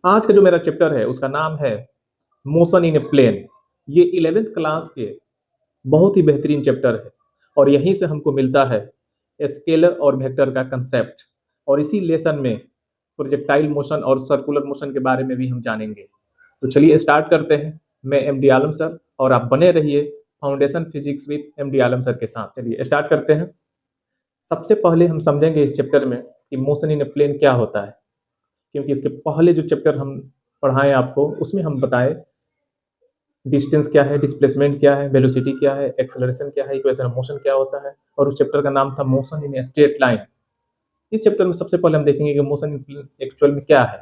आज का जो मेरा चैप्टर है उसका नाम है मोशन इन ए प्लेन। ये 11th क्लास के बहुत ही बेहतरीन चैप्टर है और यहीं से हमको मिलता है स्केलर और वेक्टर का कंसेप्ट। और इसी लेसन में प्रोजेक्टाइल मोशन और सर्कुलर मोशन के बारे में भी हम जानेंगे। तो चलिए स्टार्ट करते हैं। मैं एम डी आलम सर और आप बने रहिए foundation physics with M D Alam sir के साथ। चलिए स्टार्ट करते हैं। सबसे पहले हम समझेंगे इस चैप्टर में कि मोशन इन ए प्लेन क्या होता है, क्योंकि इसके पहले जो चैप्टर हम पढ़ाएं आपको उसमें हम बताएं डिस्टेंस क्या है, डिस्प्लेसमेंट क्या है, वेलोसिटी क्या है, एक्सेलरेशन क्या है, इक्वेशन ऑफ मोशन क्या होता है। और उस चैप्टर का नाम था मोशन इन स्ट्रेट लाइन। इस चैप्टर में सबसे पहले हम देखेंगे कि मोशन इन एक्चुअल में क्या है।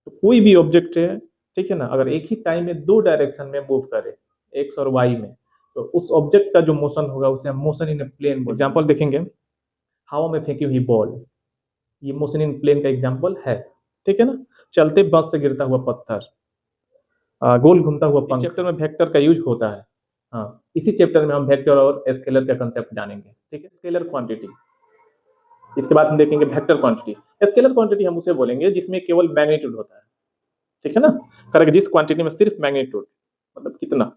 तो कोई भी ऑब्जेक्ट है, ठीक है ना, अगर एक ही टाइम में दो डायरेक्शन में मूव करे, एक्स और वाई में, तो उस ऑब्जेक्ट का जो मोशन होगा उसे हम मोशन इन प्लेन। एग्जाम्पल देखेंगे, हवा में फेंकी हुई बॉल, ये मोशन इन प्लेन का एग्जाम्पल है। ठीक है ना, चलते बस से गिरता हुआ पत्थर, गोल घूमता हुआ पंख। इस चैप्टर में वेक्टर का यूज होता है। हाँ, इसी चैप्टर में हम वेक्टर और स्केलर का कंसेप्ट जानेंगे। ठीक है, स्केलर क्वांटिटी। इसके बाद हम देखेंगे वेक्टर क्वांटिटी। स्केलर क्वांटिटी हम उसे बोलेंगे जिसमें केवल मैग्नीट्यूड होता है। ठीक है ना, करेक्ट। जिस क्वांटिटी में सिर्फ मैग्नीट्यूड मतलब कितना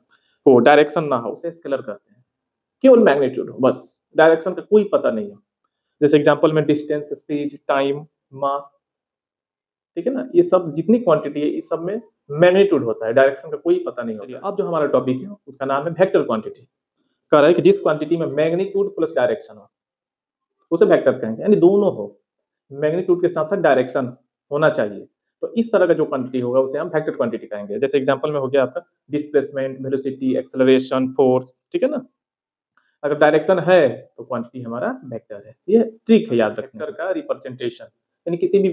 हो, डायरेक्शन ना हो, उसे स्केलर कहते हैं। केवल मैग्नीट्यूड हो, बस डायरेक्शन का कोई पता नहीं है। जैसे एग्जांपल में डिस्टेंस, स्पीड, टाइम, मास, ठीक है ना, ये सब जितनी क्वांटिटी है इस सब में मैग्नीट्यूड होता है, डायरेक्शन का कोई पता नहीं होता। अब जो हमारा टॉपिक है उसका नाम है वेक्टर क्वांटिटी। कह रहा है कि जिस क्वांटिटी में मैग्नीट्यूड प्लस डायरेक्शन हो उसे वेक्टर कहेंगे, यानी दोनों हो, मैग्नीट्यूड के साथ साथ डायरेक्शन होना चाहिए। तो इस तरह का जो क्वांटिटी होगा उसे हम वेक्टर क्वांटिटी कहेंगे। जैसे एग्जांपल में हो गया आपका डिस्प्लेसमेंट, वेलोसिटी, एक्सेलरेशन, फोर्स। ठीक है ना, अगर डायरेक्शन है तो क्वांटिटी हमारा वेक्टर है। ये ट्रिक है याद रखने का, रिप्रेजेंटेशन, यानी किसी भी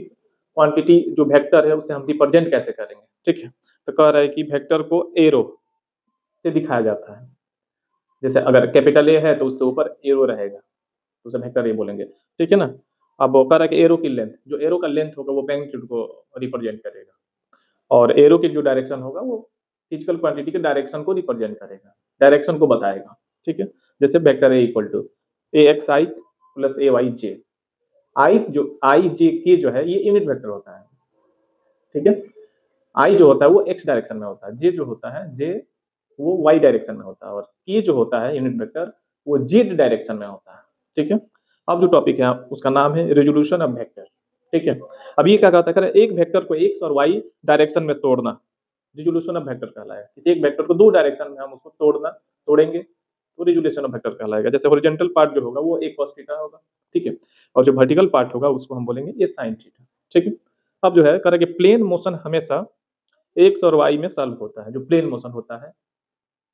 क्वांटिटी जो वेक्टर है उसे हम रिप्रेजेंट कैसे करेंगे। ठीक है, तो कह रहा है कि वेक्टर को एरो से दिखाया जाता है। जैसे अगर कैपिटल ए है तो उसके ऊपर एरो रहेगा, तो उसे वेक्टर ए बोलेंगे। ठीक है ना, अब वो कह रहा है कि एरो की लेंथ, जो एरो का लेंथ होगा वो मैग्नीट्यूड को रिप्रेजेंट करेगा, और एरो की जो डायरेक्शन होगा वो फिजिकल क्वांटिटी के डायरेक्शन को रिप्रेजेंट करेगा, डायरेक्शन को बताएगा। ठीक है, जैसे vector A equal to A X I plus A Y J. I जो आई जे के जो है ये यूनिट वेक्टर होता है। ठीक है, आई जो होता है वो एक्स डायरेक्शन में होता है, जे जो होता है जे वो वाई डायरेक्शन में होता है, और के जो होता है यूनिट वेक्टर वो जेड डायरेक्शन में होता है। ठीक है, अब जो टॉपिक है उसका नाम है रेजोल्यूशन ऑफ वेक्टर। ठीक है, अब ये क्या कहता है, एक वेक्टर को एक्स और वाई डायरेक्शन में तोड़ना रिजोल्यूशन ऑफ वेक्टर कहलाएगा। किसी एक वेक्टर को दो डायरेक्शन में हम उसको तोड़ेंगे तो रिजोल्यूशन ऑफ वेक्टर कहलाएगा। जैसे हॉरिजॉन्टल पार्ट जो होगा वो a cos थीटा होगा। ठीक है, और जो वर्टिकल पार्ट होगा उसको हम बोलेंगे a sin थीटा। ठीक है, अब जो है कह रहा है कि प्लेन मोशन हमेशा एक्स और वाई में सॉल्व होता है। जो प्लेन मोशन होता है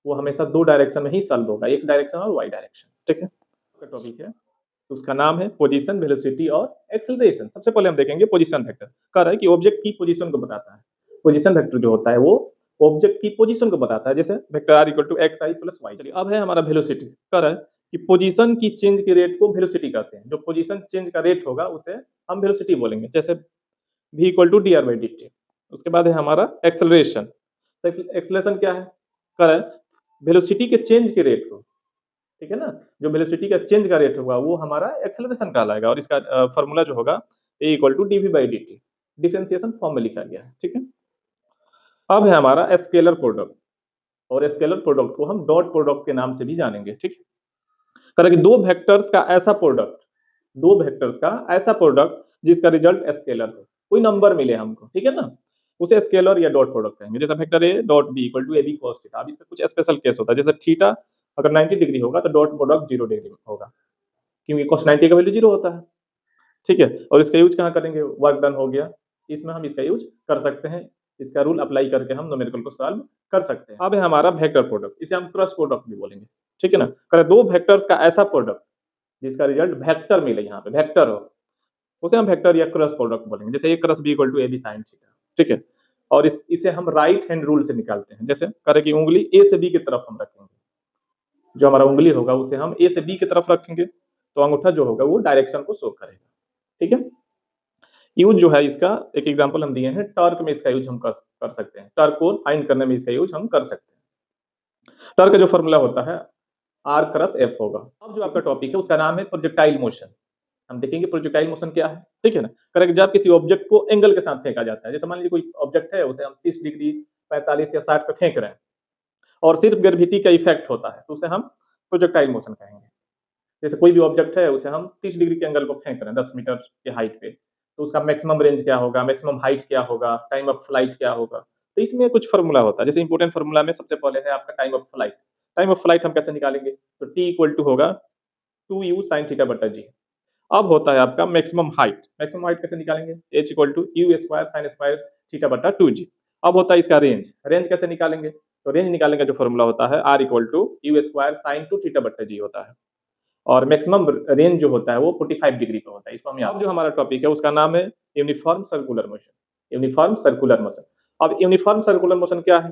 वो हमेशा दो डायरेक्शन में ही सॉल्व होगा, एक्स डायरेक्शन और वाई डायरेक्शन। ठीक है, टॉपिक है उसका नाम है पोजीशन, वेलोसिटी और एक्सेलरेशन। सबसे पहले हम देखेंगे पोजीशन वेक्टर। कह रहा है कि ऑब्जेक्ट की पोजीशन को बताता है। पोजीशन वेक्टर जो होता है वो ऑब्जेक्ट की पोजीशन को बताता है, जैसे vector R equal to X I plus Y. चलिए अब है हमारा वेलोसिटी। कह रहा है कि पोजीशन की चेंज के रेट को वेलोसिटी कहते हैं। जो पोजीशन चेंज का रेट होगा उसे हम वेलोसिटी बोलेंगे, जैसे v equal to D R by D T. उसके बाद है हमारा एक्सेलरेशन। तो एक्सेलरेशन क्या है, कह रहा है वेलोसिटी के चेंज के रेट को, ठीक है ना, जो वेलोसिटी का चेंज का रेट होगा वो हमारा एक्सेलरेशन कहलाएगा। और इसका फॉर्मूला जो होगा A equal to D V by D T, differentiation form में लिखा गया है। ठीक है, अब है हमारा स्केलर प्रोडक्ट, और स्केलर प्रोडक्ट को हम डॉट प्रोडक्ट के नाम से भी जानेंगे। ठीक है, करें कि दो वेक्टर्स का ऐसा प्रोडक्ट जिसका रिजल्ट स्केलर हो, कोई नंबर मिले हमको, ठीक है ना, उसे स्केलर या डॉट प्रोडक्ट कहेंगे। जैसे vector A dot B equal to A B cos theta. अब इसका कुछ स्पेशल केस होता है, जैसे थीटा अगर 90 डिग्री होगा तो डॉट प्रोडक्ट 0 डिग्री होगा, क्योंकि cos 90 का वैल्यू 0 होता है। ठीक है, और इसका यूज कहाँ करेंगे, वर्क डन हो गया, इसमें हम इसका यूज कर सकते हैं। इसका रूल अप्लाई करके हम न्यूमेरिकल को सॉल्व कर सकते हैं। अब है हमारा वेक्टर प्रोडक्ट, इसे हम क्रॉस प्रोडक्ट भी बोलेंगे। ठीक है ना, करें दो वेक्टर्स का ऐसा प्रोडक्ट जिसका रिजल्ट वेक्टर मिले, यहाँ पे वेक्टर हो, उसे हम वेक्टर या क्रॉस प्रोडक्ट बोलेंगे। जैसे A cross B equal to A B sine theta. ठीक है, और इसे हम राइट हैंड रूल से निकालते हैं। जैसे करें कि उंगली ए से बी की तरफ हम रखेंगे, जो हमारा उंगली होगा उसे हम ए से बी की तरफ रखेंगे, तो अंगूठा जो होगा वो डायरेक्शन को शो करेगा। ठीक है, यूज जो है इसका एक एग्जांपल हम दिए हैं, टॉर्क में इसका यूज हम कर सकते हैं, टॉर्क को फाइंड करने में इसका यूज हम कर सकते हैं। टॉर्क का जो फॉर्मूला होता है आर क्रॉस एफ होगा। अब जो आपका टॉपिक है उसका नाम है प्रोजेक्टाइल मोशन। हम देखेंगे प्रोजेक्टाइल मोशन क्या है, ठीक है ना। करेक्ट, जब किसी ऑब्जेक्ट को एंगल के साथ फेंका जाता है, जैसे मान लीजिए कोई ऑब्जेक्ट है, उसे हम 30 डिग्री, 45 या 60 पे फेंक रहे हैं और सिर्फ ग्रेविटी का इफेक्ट होता है, तो उसे हम प्रोजेक्टाइल मोशन कहेंगे। जैसे कोई भी ऑब्जेक्ट है, उसे हम 30 डिग्री के एंगल को फेंक रहे हैं 10 मीटर के हाइट पे, तो उसका मैक्सिमम रेंज क्या होगा, मैक्सिमम हाइट क्या होगा, टाइम ऑफ फ्लाइट क्या होगा। तो इसमें कुछ फ़ॉर्मूला होता है, जैसे इंपॉर्टेंट फ़ॉर्मूला में सबसे पहले है आपका time of flight. Time of flight हम कैसे निकालेंगे? तो T इक्वल टू होगा 2u sin थीटा बटा जी। अब होता है आपका मैक्सिमम हाइट। मैक्सिमम हाइट कैसे निकालेंगे? H equal to U square sine square theta बटा 2g। अब होता है इसका रेंज। रेंज कैसे निकालेंगे? तो रेंज निकालने का जो फ़ॉर्मूला होता है R equal to U square sine 2 theta बटा जी होता है। और मैक्सिमम रेंज जो होता है वो 45 डिग्री का होता है। इसको हम याद, अब जो हमारा टॉपिक है उसका नाम है uniform circular motion. Uniform circular motion. अब यूनिफॉर्म सर्कुलर मोशन क्या है?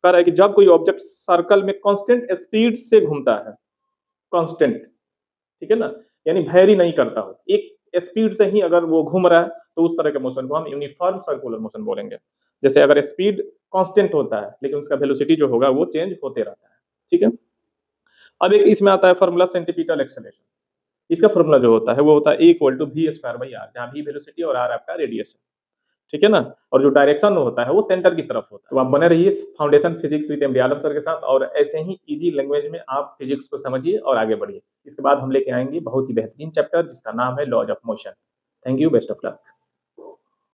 कह रहा है कि जब कोई ऑब्जेक्ट सर्कल में कांस्टेंट स्पीड से घूमता है, कांस्टेंट, ठीक है ना, यानी वैरी नहीं करता हो, एक स्पीड से ही अगर वो घूम रहा है, तो उस तरह के मोशन को हम यूनिफॉर्म सर्कुलर मोशन बोलेंगे। जैसे अगर स्पीड कांस्टेंट होता है लेकिन उसका वेलोसिटी जो होगा वो चेंज होते रहता है, ठीक है। अब एक इसमें आता है फॉर्मूला सेंटीपीटल एक्सेलरेशन। इसका फॉर्मूला जो होता है वो होता है a equal to v square by r, जहाँ वी वेलोसिटी और आर आपका रेडियस है, ठीक है ना। और जो डायरेक्शन होता है वो सेंटर की तरफ होता है। तो आप बने रहिए foundation physics with MD Alam sir के साथ, और ऐसे ही इजी लैंग्वेज में आप फिजिक्स को समझिए और आगे बढ़िए। इसके बाद हम लेके आएंगे बहुत ही बेहतरीन चैप्टर जिसका नाम है laws of motion. Thank you, best of luck.